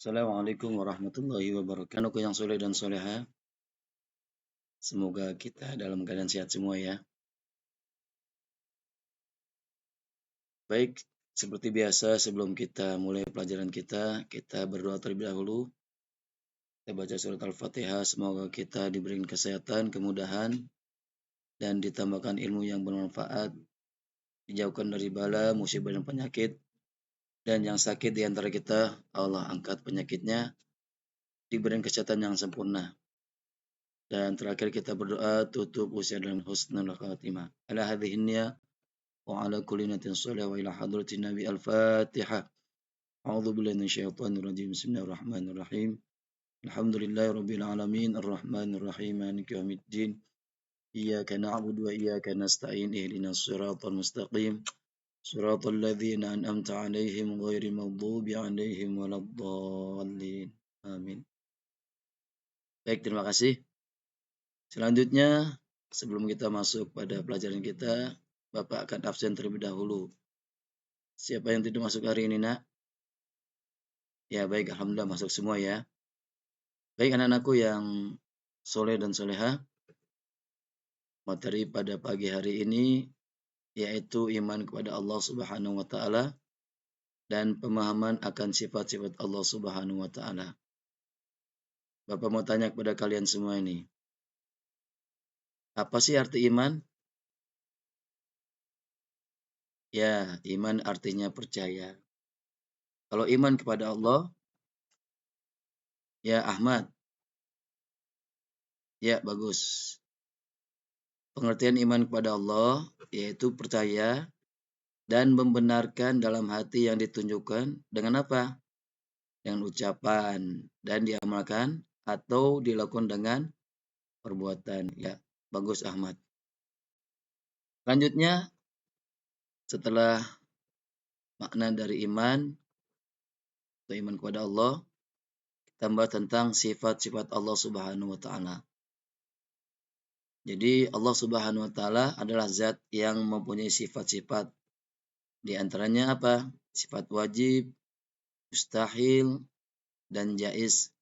Assalamualaikum warahmatullahi wabarakatuh. Anak yang soleh dan soleha, semoga kita dalam keadaan sehat semua ya. Baik, seperti biasa sebelum kita mulai pelajaran kita berdoa terlebih dahulu. Kita baca surat Al-Fatihah, semoga kita diberikan kesehatan, kemudahan, dan ditambahkan ilmu yang bermanfaat, dijauhkan dari bala, musibah dan penyakit, dan yang sakit di antara kita, Allah angkat penyakitnya, diberikan kesehatan yang sempurna. Dan terakhir kita berdoa tutup usia dalam husnul khatimah. Ala hadhihi niyya wa ala kulli niyatin shalihah wa ila hadratin nabi al-Fatihah. A'udzu billahi minasyaitonir rajim. Bismillahirrahmanirrahim. Alhamdulillahi rabbil alamin arrahmanir rahim maliki yaumiddin. Iyyaka na'budu wa iyyaka nasta'in ihdinas siratal mustaqim. Siratal ladzina an'amta 'alaihim ghairil maghdubi 'alaihim waladdallin. Amin. Baik, terima kasih. Selanjutnya, sebelum kita masuk pada pelajaran kita, Bapak akan absen terlebih dahulu. Siapa yang tidak masuk hari ini, Nak? Ya, baik. Alhamdulillah masuk semua ya. Baik, anak-anakku yang soleh dan soleha, materi pada pagi hari ini yaitu iman kepada Allah Subhanahu wa Ta'ala dan pemahaman akan sifat-sifat Allah Subhanahu wa Ta'ala. Bapak mau tanya kepada kalian semua ini, apa sih arti iman? Ya, iman artinya percaya. Kalau iman kepada Allah, ya Ahmad, ya bagus. Pengertian iman kepada Allah yaitu percaya dan membenarkan dalam hati yang ditunjukkan dengan apa? Dengan ucapan dan diamalkan atau dilakukan dengan perbuatan. Ya, bagus Ahmad. Selanjutnya, setelah makna dari iman atau iman kepada Allah, tambah tentang sifat-sifat Allah Subhanahu wa Ta'ala. Jadi Allah Subhanahu wa Ta'ala adalah zat yang mempunyai sifat-sifat. Di antaranya apa? Sifat wajib, mustahil, dan jaiz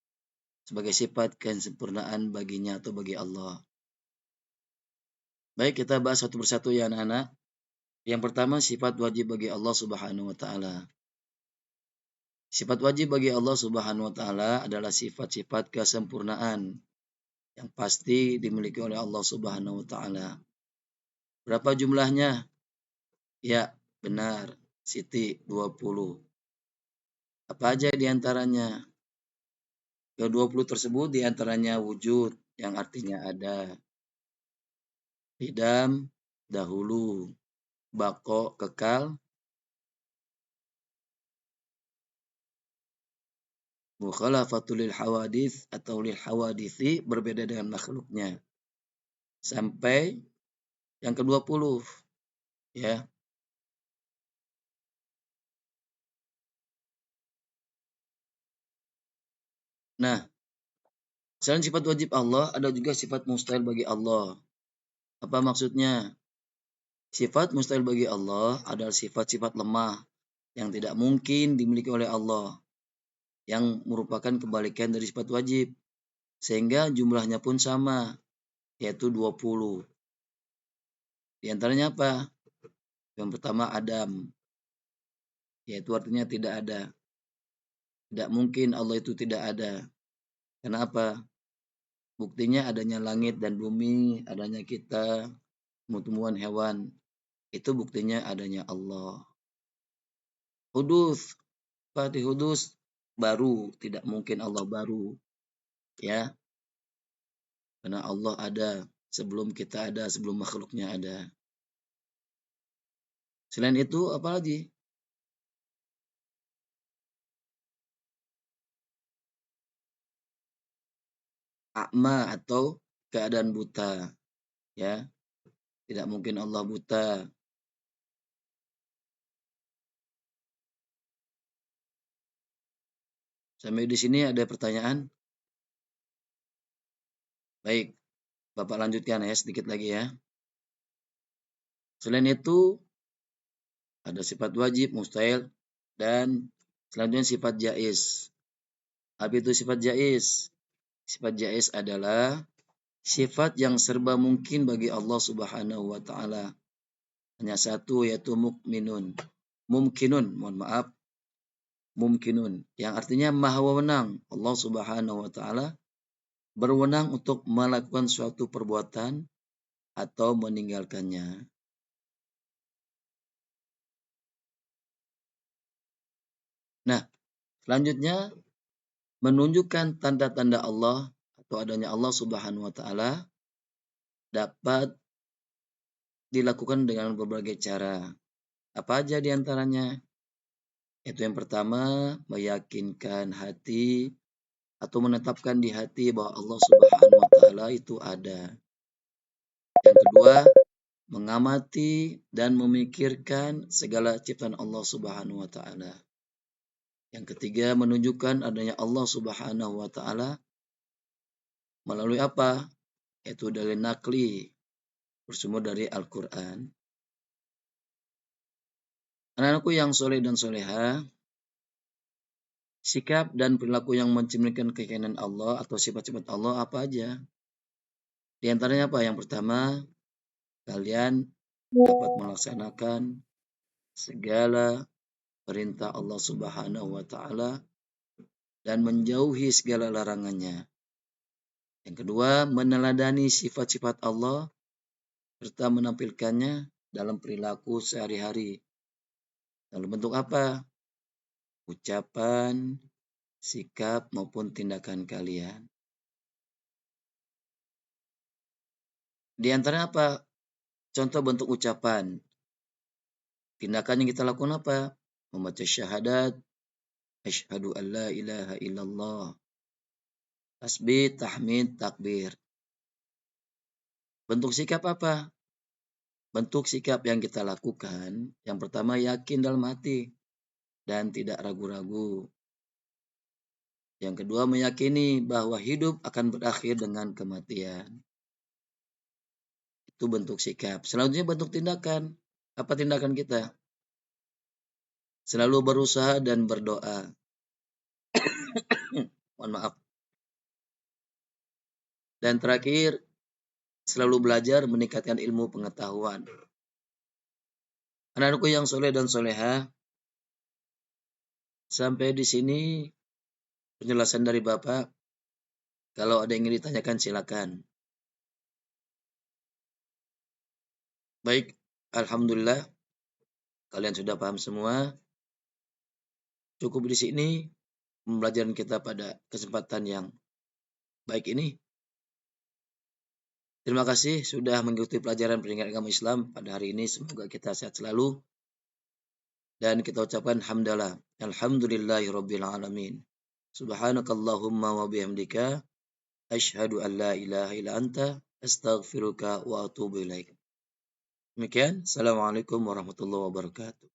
sebagai sifat kesempurnaan baginya atau bagi Allah. Baik, kita bahas satu persatu ya anak-anak. Yang pertama, sifat wajib bagi Allah Subhanahu wa Ta'ala. Sifat wajib bagi Allah Subhanahu wa Ta'ala adalah sifat-sifat kesempurnaan yang pasti dimiliki oleh Allah Subhanahu wa Ta'ala. Berapa jumlahnya? Ya, benar. Siti 20. Apa aja di antaranya? Ke-20 tersebut di antaranya wujud yang artinya ada. Qidam, dahulu. Baqo, kekal. Mukhalafatul lil hawadits atau lil hawadithi, berbeda dengan makhluknya. Sampai yang ke-20 ya. Nah, selain sifat wajib Allah, ada juga sifat mustahil bagi Allah. Apa maksudnya? Sifat mustahil bagi Allah adalah sifat-sifat lemah yang tidak mungkin dimiliki oleh Allah, yang merupakan kebalikan dari sifat wajib, sehingga jumlahnya pun sama, yaitu 20. Di antaranya apa? Yang pertama Adam, yaitu artinya tidak ada. Tidak mungkin Allah itu tidak ada. Kenapa? Buktinya adanya langit dan bumi, adanya kita, tumbuhan hewan. Itu buktinya adanya Allah. Hudus, Fatih hudus, baru. Tidak mungkin Allah baru. Ya, karena Allah ada sebelum kita ada, sebelum makhluknya ada. Selain itu, apa lagi? A'ma atau keadaan buta. Ya, tidak mungkin Allah buta. Sampai di sini ada pertanyaan? Baik, Bapak lanjutkan ya sedikit lagi ya. Selain itu, ada sifat wajib, mustahil, dan selanjutnya sifat jaiz. Apa itu sifat jaiz? Sifat jaiz adalah sifat yang serba mungkin bagi Allah Subhanahu wa taala. Hanya satu, yaitu mukminun. Mumkinun, mohon maaf. Mumkinun, yang artinya maha wewenang. Allah Subhanahu wa taala berwenang untuk melakukan suatu perbuatan atau meninggalkannya. Nah, selanjutnya menunjukkan tanda-tanda Allah atau adanya Allah Subhanahu wa taala dapat dilakukan dengan berbagai cara. Apa aja di antaranya? Itu yang pertama, meyakinkan hati atau menetapkan di hati bahwa Allah Subhanahu wa taala itu ada. Yang kedua, mengamati dan memikirkan segala ciptaan Allah Subhanahu wa taala. Yang ketiga, menunjukkan adanya Allah Subhanahu wa taala melalui apa? Yaitu dalil nakli bersumber dari Al-Qur'an. Anak-anakku yang soleh dan soleha, sikap dan perilaku yang mencerminkan keyakinan Allah atau sifat-sifat Allah apa aja? Di antaranya apa? Yang pertama, kalian dapat melaksanakan segala perintah Allah Subhanahu wa taala dan menjauhi segala larangannya. Yang kedua, meneladani sifat-sifat Allah serta menampilkannya dalam perilaku sehari-hari. Dalam bentuk apa? Ucapan, sikap maupun tindakan kalian. Di antara apa? Contoh bentuk ucapan. Tindakan yang kita lakukan apa? Membaca syahadat, asyhadu an la ilaha illallah. Tasbih, tahmid, takbir. Bentuk sikap apa? Bentuk sikap yang kita lakukan, yang pertama yakin dalam hati dan tidak ragu-ragu. Yang kedua meyakini bahwa hidup akan berakhir dengan kematian. Itu bentuk sikap. Selanjutnya bentuk tindakan. Apa tindakan kita? Selalu berusaha dan berdoa. Mohon maaf. Dan terakhir, selalu belajar meningkatkan ilmu pengetahuan. Anak-anakku yang soleh dan soleha, sampai di sini penjelasan dari Bapak. Kalau ada yang ingin ditanyakan silakan. Baik, alhamdulillah kalian sudah paham semua. Cukup di sini pembelajaran kita pada kesempatan yang baik ini. Terima kasih sudah mengikuti pelajaran pendidikan agama Islam pada hari ini. Semoga kita sehat selalu. Dan kita ucapkan hamdalah. Alhamdulillahirabbil alamin. Subhanakallahumma wa bihamdika asyhadu an la ilaha illa anta astaghfiruka wa atubu ilaik. Demikian. Assalamualaikum warahmatullahi wabarakatuh.